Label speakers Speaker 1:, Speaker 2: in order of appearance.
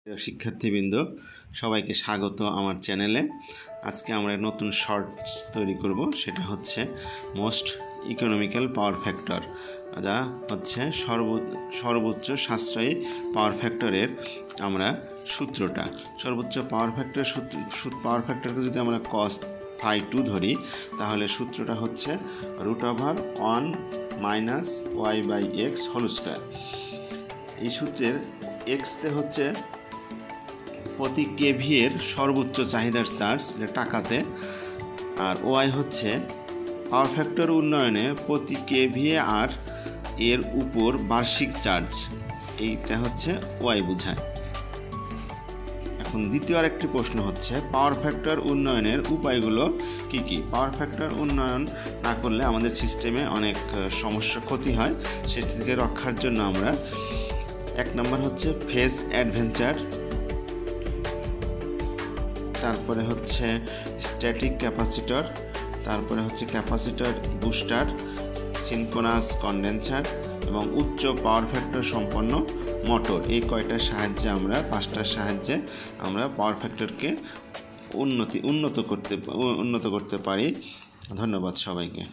Speaker 1: প্রিয় শিক্ষার্থীবৃন্দ, সবাইকে স্বাগত আমার চ্যানেলে। আজকে আমরা নতুন শর্টস তৈরি করব, সেটা হচ্ছে মোস্ট ইকোনমিক্যাল পাওয়ার ফ্যাক্টর, যা হচ্ছে সর্বোচ্চ সাশ্রয়ী পাওয়ার ফ্যাক্টরের আমরা সূত্রটা। সর্বোচ্চ পাওয়ার ফ্যাক্টরকে যদি আমরা cos phi2 ধরি, তাহলে সূত্রটা হচ্ছে √1 - y/x হোল স্কয়ার। এই সূত্রের এক্সতে হচ্ছে প্রতি কেভি এর সর্বোচ্চ চাহিদার চার্জ, এটা টাকাতে, আর ওয়াই হচ্ছে পাওয়ার ফ্যাক্টর উন্নয়নে প্রতি কেভিএ আর এর উপর বার্ষিক চার্জ, এইটা হচ্ছে ওয়াই বোঝায়। এখন দ্বিতীয় আরেকটি প্রশ্ন হচ্ছে পাওয়ার ফ্যাক্টর উন্নয়নের উপায়গুলো কি কি। পাওয়ার ফ্যাক্টর উন্নয়ন না করলে আমাদের সিস্টেমে অনেক সমস্যা ক্ষতি হয়, সেটি থেকে রক্ষার জন্য আমরা এক নম্বর হচ্ছে ফেজ অ্যাডভেঞ্চার, তারপরে হচ্ছে স্ট্যাটিক ক্যাপাসিটর, তারপরে হচ্ছে ক্যাপাসিটর বুস্টার, সিনক্রোনাস কন্ডেন্সার এবং উচ্চ পাওয়ার ফ্যাক্টর সম্পন্ন মোটর। এই কয়টার সাহায্যে পাঁচটার সাহায্যে আমরা পাওয়ার ফ্যাক্টরকে উন্নত করতে পারি। ধন্যবাদ সবাইকে।